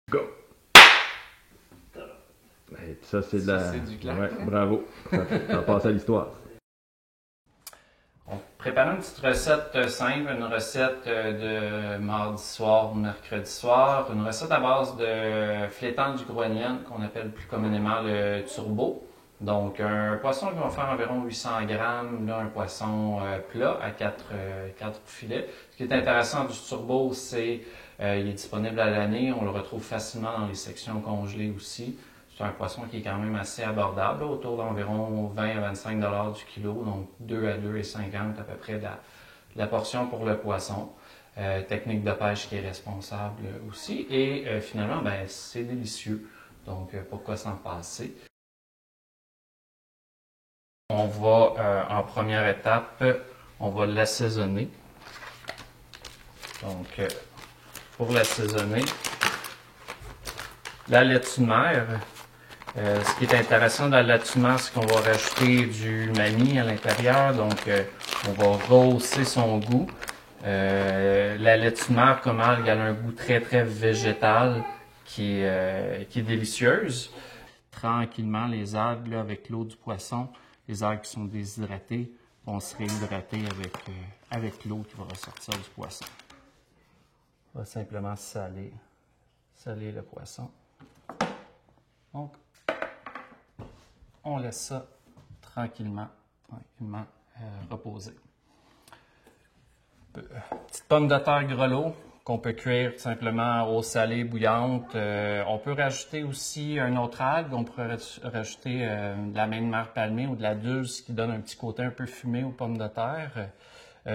Go! Hey, ça, c'est de la. C'est du claque. Ouais, bravo. Ça passe à l'histoire. On prépare une petite recette simple, une recette de mardi soir ou mercredi soir, une recette à base de flétan du groignon qu'on appelle plus communément le turbo. Donc un poisson qui va faire environ 800 grammes, là, un poisson plat à 4 filets. Ce qui est intéressant du turbo, c'est il est disponible à l'année, on le retrouve facilement dans les sections congelées aussi. C'est un poisson qui est quand même assez abordable, là, autour d'environ 20 à 25 $ du kilo, donc 2 à 2,50 à peu près de la portion pour le poisson. Technique de pêche qui est responsable aussi. Et finalement, ben, c'est délicieux. Donc, pourquoi s'en passer? On va, en première étape, on va l'assaisonner. Donc, pour l'assaisonner, la laitue de mer. Ce qui est intéressant dans la laitue de mer, c'est qu'on va rajouter du mani à l'intérieur, donc on va rehausser son goût. La laitue de mer comme algue, elle a un goût très très végétal qui est délicieuse. Tranquillement, les algues là, avec l'eau du poisson, les algues qui sont déshydratées, vont se réhydrater avec l'eau qui va ressortir du poisson. On va simplement saler le poisson. Donc, on laisse ça tranquillement reposer. Petite pomme de terre grelot qu'on peut cuire tout simplement au salé bouillante. On peut rajouter aussi un autre algue. On pourrait rajouter de la main de mer palmée ou de la dulce qui donne un petit côté un peu fumé aux pommes de terre.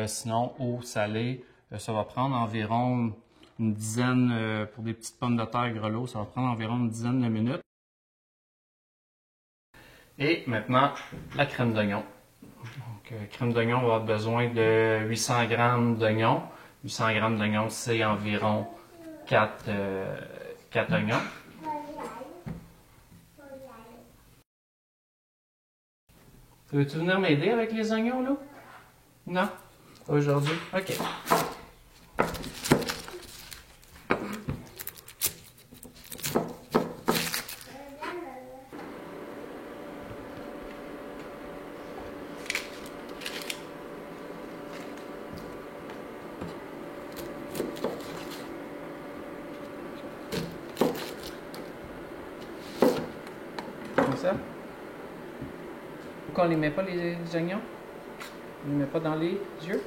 Sinon, au salé, ça va prendre environ une dizaine, pour des petites pommes de terre grelot, ça va prendre environ une dizaine de minutes. Et maintenant, la crème d'oignon. Donc, crème d'oignon, on va avoir besoin de 800 g d'oignon. 800 g d'oignon, c'est environ 4 oignons. Veux-tu venir m'aider avec les oignons, là? Non? Aujourd'hui? OK. Comme ça? Pourquoi on les met pas, les oignons? On les met pas dans les yeux?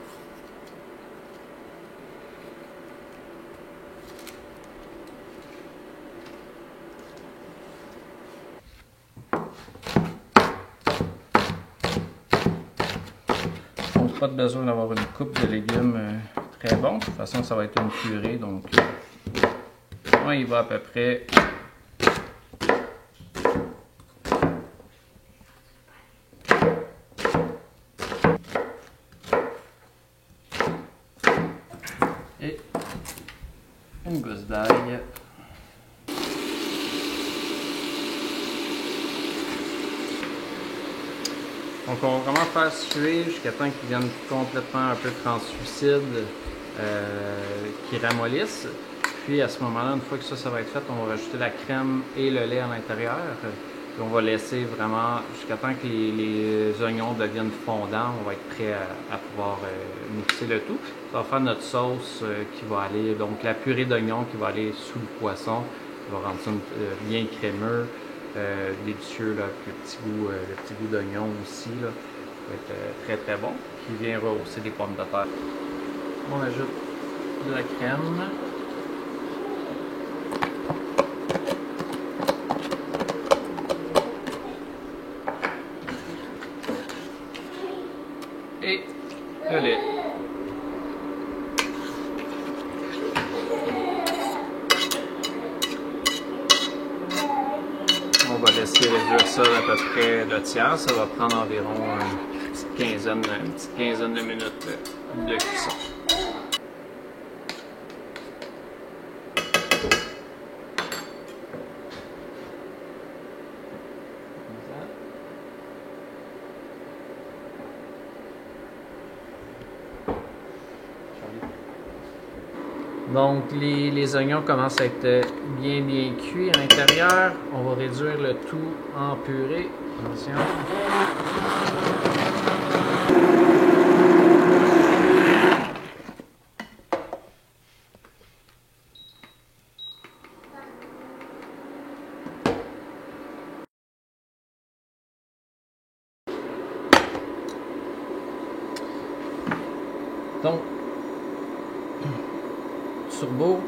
Donc, pas de besoin d'avoir une coupe de légumes très bon. De toute façon, ça va être une purée, donc on y va à peu près. Et une gousse d'ail. Donc on va vraiment faire suer jusqu'à temps qu'ils viennent complètement un peu translucides, qu'ils ramollissent. Puis à ce moment-là, une fois que ça va être fait, on va rajouter la crème et le lait à l'intérieur. Puis on va laisser vraiment jusqu'à temps que les oignons deviennent fondants. On va être prêt à pouvoir mixer le tout. Ça va faire notre sauce qui va aller, donc la purée d'oignons qui va aller sous le poisson. Ça va rendre ça bien crémeux. Délicieux, là, le petit goût d'oignon aussi, là, va être très très bon, qui vient rehausser les pommes de terre. On ajoute de la crème. Et le lait. On va laisser réduire ça à peu près le tiers. Ça va prendre environ une petite quinzaine de minutes de cuisson. Donc les oignons commencent à être bien cuits à l'intérieur. On va réduire le tout en purée. Attention. Donc, turbo,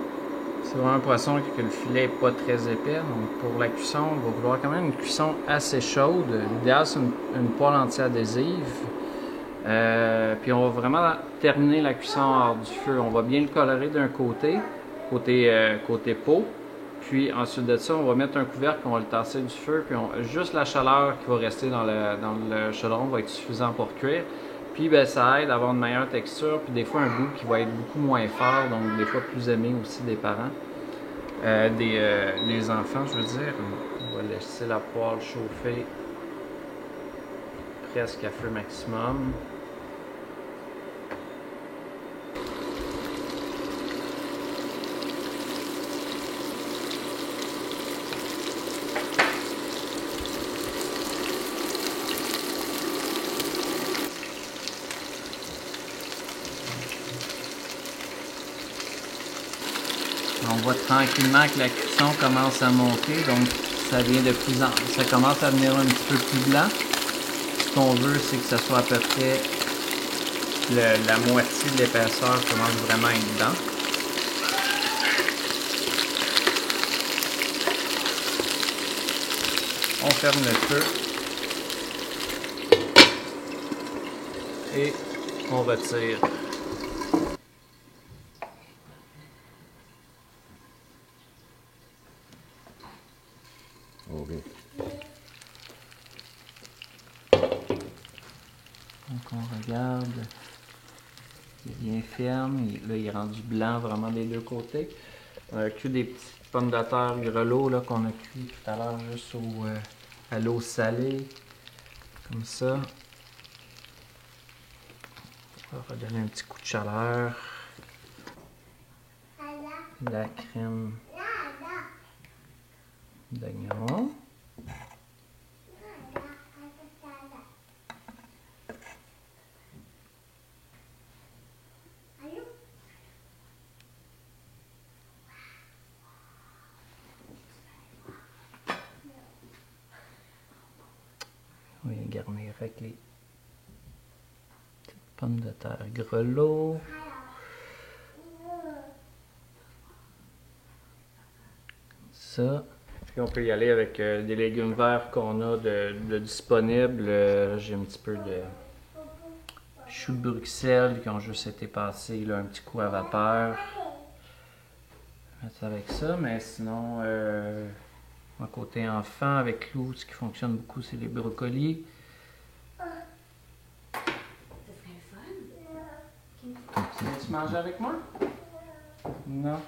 c'est vraiment un poisson que le filet n'est pas très épais. Donc, pour la cuisson, on va vouloir quand même une cuisson assez chaude. L'idéal, c'est une poêle anti-adhésive. Puis, on va vraiment terminer la cuisson hors du feu. On va bien le colorer d'un côté peau. Puis, ensuite de ça, on va mettre un couvercle, on va le tasser du feu. Puis, juste la chaleur qui va rester dans le chaudron va être suffisant pour cuire. Puis ben, ça aide à avoir une meilleure texture, puis des fois un goût qui va être beaucoup moins fort, donc des fois plus aimé aussi des parents, des enfants, je veux dire. On va laisser la poêle chauffer presque à feu maximum. On voit tranquillement que la cuisson commence à monter, donc ça vient de plus en plus. Ça commence à venir un petit peu plus blanc. Ce qu'on veut, c'est que ça soit à peu près la moitié de l'épaisseur commence vraiment à être dedans. On ferme le feu et on retire. Ok. Donc on regarde, il est bien ferme, là il est rendu blanc vraiment des deux côtés. On a cuit des petites pommes de terre grelots là qu'on a cuit tout à l'heure juste à l'eau salée, comme ça. On va redonner un petit coup de chaleur. La crème d'oignon. On va garnir avec les petites pommes de terre grelots. Ça. Puis on peut y aller avec des légumes verts qu'on a de disponibles. J'ai un petit peu de choux de Bruxelles qui ont juste été passés là, un petit coup à vapeur. Je vais mettre ça avec ça, mais sinon, mon côté enfant avec Lou, ce qui fonctionne beaucoup, c'est les brocolis. Tu veux manger avec moi? Non.